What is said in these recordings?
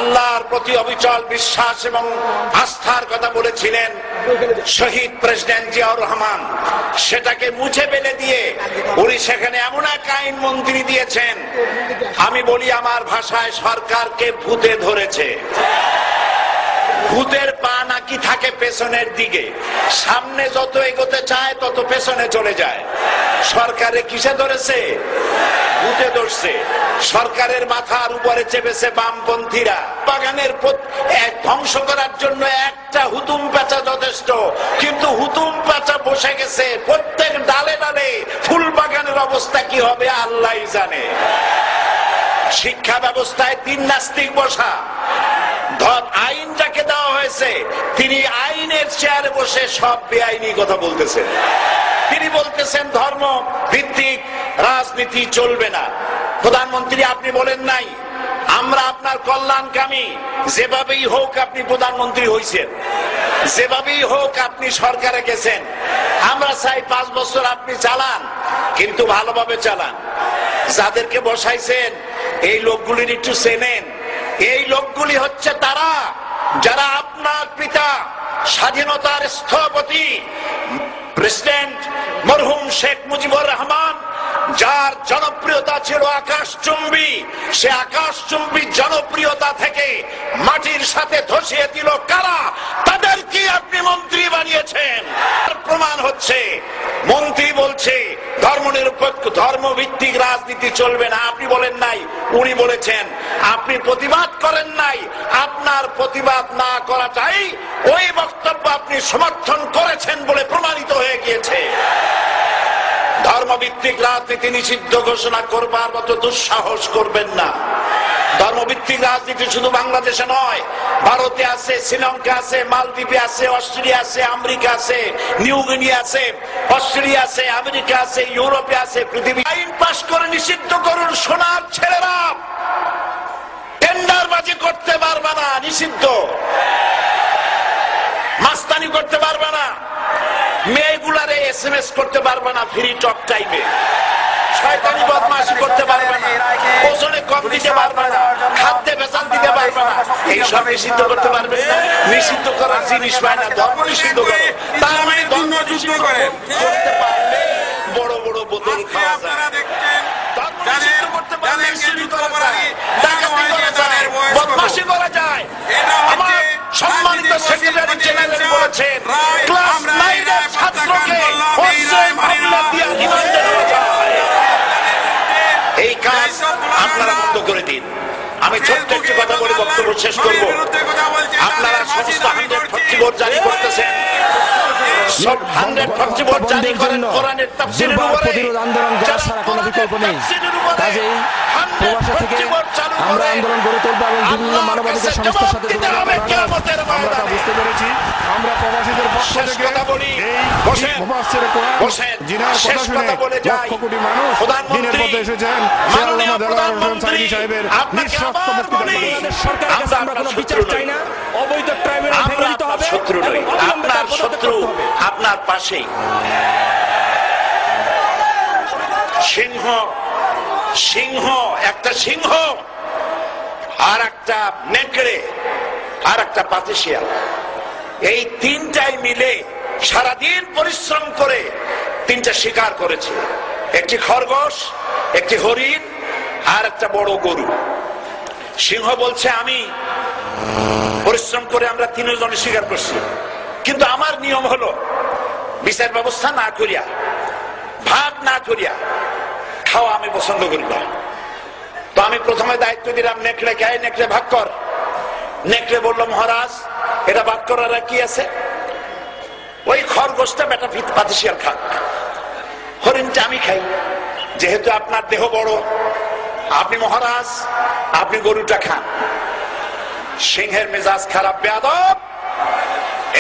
আল্লাহর প্রতি অবিচল বিশ্বাস এবং আস্থার কথা বলেছিলেন শহীদ প্রেসিডেন্ট জিয়াউর রহমান, সেটাকে মুছে ফেলে দিয়ে উনি সেখানে এমন এক আইন মন্ত্রী দিয়েছেন, আমি বলি আমার ভাষায় সরকারকে ভূতে ধরেছে। ভূতের পা নাকি থাকে পেছনের দিকে, সামনে যত এগোতে চায় তত পেছনে চলে যায়। সরকারে কিসে ধরেছে? ভূতে ধরছে। সরকারের মাথার উপরে চেপেছে বামপন্থীরা। বাগানের ধ্বংস করার জন্য একটা হুতুম পেঁচা যথেষ্ট, কিন্তু হুতুম পেঁচা বসে গেছে প্রত্যেক ডালে ডালে। ফুল বাগানের অবস্থা কি হবে আল্লাহই জানে। শিক্ষা ব্যবস্থায় 3 নাস্তিক বসা। আইন যাকে দেওয়া হয়েছে তিনি আইনের চেয়ারে বসে সব বেআইনি কথা বলতেছেন। তিনি বলতেছেন ধর্ম ভিত্তিক রাজনীতি চলবে না। প্রধানমন্ত্রী আপনি বলেন নাই আমরা আপনার কল্যাণকামী, যেভাবেই হোক আপনি প্রধানমন্ত্রী হয়েছেন, যেভাবেই হোক আপনি সরকারে গেছেন, আমরা চাই 5 বছর আপনি চালান, কিন্তু ভালোভাবে চালান। যাদেরকে বসাইছেন এই লোকগুলির একটু চেনেন। এই লোকগুলি হচ্ছে তারা যারা আপনার পিতা স্বাধীনতার স্থপতি প্রেসিডেন্ট মরহুম শেখ মুজিবুর রহমান, যার জনপ্রিয়তা ছিল আকাশচুম্বী, সে আকাশচুম্বী জনপ্রিয়তা থেকে মাটির সাথে ধসিয়ে দিল কারা? তাদেরকে আপনি মন্ত্রী বানিয়েছেন। প্রমাণ হচ্ছে মন্ত্রী বলছে ধর্মনিরপেক্ষ ধর্মভিত্তিক রাজনীতি চলবে না। আপনি বলেন নাই, উনি বলেছেন। আপনি প্রতিবাদ করেন নাই, আপনার প্রতিবাদ না করাটাই ওই বক্তব্য আপনি সমর্থন করেছেন বলে প্রমাণিত হয়ে গিয়েছে। ধর্মভিত্তিক রাজনীতি নিষিদ্ধ ঘোষণা করবার মতো দুঃসাহস করবেন না। ধর্মভিত্তিক রাজনীতি শুধু বাংলাদেশে নয়, ভারতে আছে, শ্রীলঙ্কা আছে, মালদ্বীপে আছে, অস্ট্রেলিয়া আছে, আমেরিকা আছে, নিউ গিনি আছে, অস্ট্রেলিয়া আছে, আমেরিকা আছে, ইউরোপে আছে, পৃথিবী। আইন পাশ করে নিষিদ্ধ করুন। সোনার ছেলেরা টেন্ডারবাজি করতে পারবে না, নিষিদ্ধ। মাস্তানি করতে পারবে না, মেয়েগুলারে SMS করতে পারবে না ফ্রি টক টাইমে, শয়তানি বদমাশি করতে পারবে না, ওজনে কম দিতে পারবে না, খাদ্যে ভেজাল দিতে পারবে না। এইসব নিষিদ্ধ করতে পারবে না। নিষিদ্ধ করার জিনিস পায় না, ধর্ম নিষিদ্ধ করে। তার মানে ধর্ম নিষিদ্ধ করতে পারলে বড় বড় বোতল খাওয়া যায়। ধর্ম নিষিদ্ধ করতে পারলে চুরি করা যায়, ডাকাতি করা যায়, বদমাশি করা যায়। আমার সম্মানিত সেক্রেটারি জেনারেল বলেছেন ক্লাস 9 এর ছাত্রকে অস্ত্রের মামলা দিয়ে রিমান্ডে নেওয়া যায়। এই কাজ আপনারা বন্ধ করে দিন। আমি ছোট্ট একটি কথা বলে বক্তব্য শেষ করব। আপনারা সমস্ত 140 ভোট জারি করতেছেন, সব 140 ভোট জারি করেন কোরআনের তাফসীরের উপরে। আন্দোলন করা ছাড়া কোনো বিকল্প নেই। কাজেই প্রবাসী থেকে আমরা আন্দোলন গড়ে তুলব এবং বিভিন্ন মানবাধিকার সংস্থার সাথে আমরা তা বুঝতে পেরেছি। আমরা প্রবাসীদের পক্ষ থেকে এই মুফাসসিরে কোরআন জিনার কথা শুনে লক্ষ কোটি মানুষ দিনের পথে এসেছেন। আল্লামা দেলোয়ার হোসেন সাইদি সাহেবের নিঃশর্ত মুক্তি দাবি। সরকারের কাছে আমরা কোনো বিচার চাই না, অবৈধ ট্রাইব্যুনাল ভেঙে দিতে হবে। আপনার শত্রু আপনার পাশেই। সিংহ, সিংহ একটা সিংহ, আর একটা নেকড়ে, আর একটা পাতিশিয়াল, এই তিনটাই মিলে সারাদিন পরিশ্রম করে 3টা শিকার করেছে। একটি খরগোশ, একটি হরিণ, আর একটা বড় গরু। সিংহ বলছে আমি পরিশ্রম করে আমরা 3 জনে শিকার করছি, কিন্তু আমার নিয়ম হলো বিচার ব্যবস্থা না করিয়া, ভাগ না করিয়া খাওয়া আমি পছন্দ করি না। তো আমি প্রথমে দায়িত্ব দিলাম নেকড়ে কে, নেকড়ে ভাগ কর। নেকড়ে বলল মহারাজ এটা ভাগ করার কি আছে, ওই খরগোশটা বেটা পাতিশিয়াল খাক, হরিণটা আমি খাই, যেহেতু আপনার দেহ বড়, আপনি মহারাজ আপনি গরুটা খান। সিংহের মেজাজ খারাপ, বেয়াদব,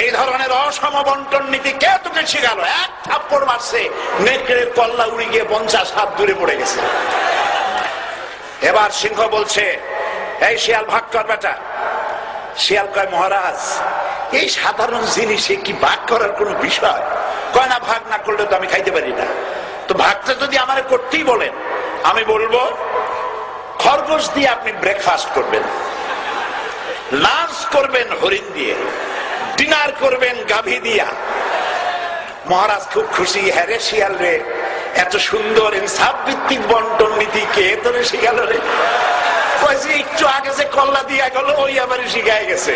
এই ধরনের অসম বন্টন নীতি কে তোকে শিখালো? এক থাপ্পড় মারছে, নেকড়ের কল্লা উড়ে গিয়ে 50 হাত দূরে পড়ে গেছে। এবার সিংহ বলছে এই শিয়াল ভাগ কর বেটা। শিয়াল কয় মহারাজ এই সাধারণ জিনিসে কি ভাগ করার কোন বিষয়? কয় না, ভাগ না করলে তো আমি খাইতে পারি না। তো ভাগটা যদি আমার করতেই বলেন, আমি বলবো খরগোশ দিয়ে আপনি ব্রেকফাস্ট করবেন, লাঞ্চ করবেন হরিণ দিয়ে, ডিনার করবেন গাভী দিয়া। মহারাজ খুব খুশি, হ্যারে শিয়াল রে, এত সুন্দর ইনসাফ ভিত্তিক বন্টন নীতি কে তোরে শিখাল রে? একটু আগে যে কল্লা দিয়া গেল ওই আবার শিখায় গেছে।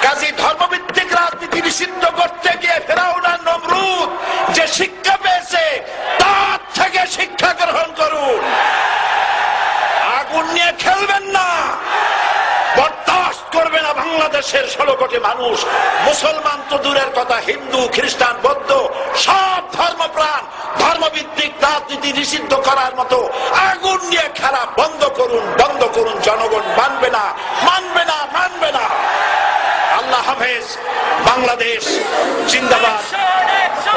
কাজী ধর্মভিত্তিক রাজনীতি নিষিদ্ধ করতে গিয়ে ফেরাউন আর নমরুদ যে শিক্ষা পেয়েছে তার থেকে শিক্ষা গ্রহণ করুন। আগুন নিয়ে খেলবেন না, বরদাস্ত করবে না বাংলাদেশের 16 কোটি মানুষ। মুসলমান তো দূরের কথা, হিন্দু, খ্রিস্টান, বৌদ্ধ সব ধর্মপ্রাণ ধর্মভিত্তিক রাজনীতি নিষিদ্ধ করার মতো আগুন নিয়ে খেলা বন্ধ করুন, বন্ধ করুন। জনগণ মানবে না, মানবে না, মানবে না। আল্লাহ হাফেজ। বাংলাদেশ জিন্দাবাদ,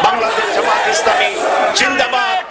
বাংলাদেশ জামাত ইসলামী জিন্দাবাদ।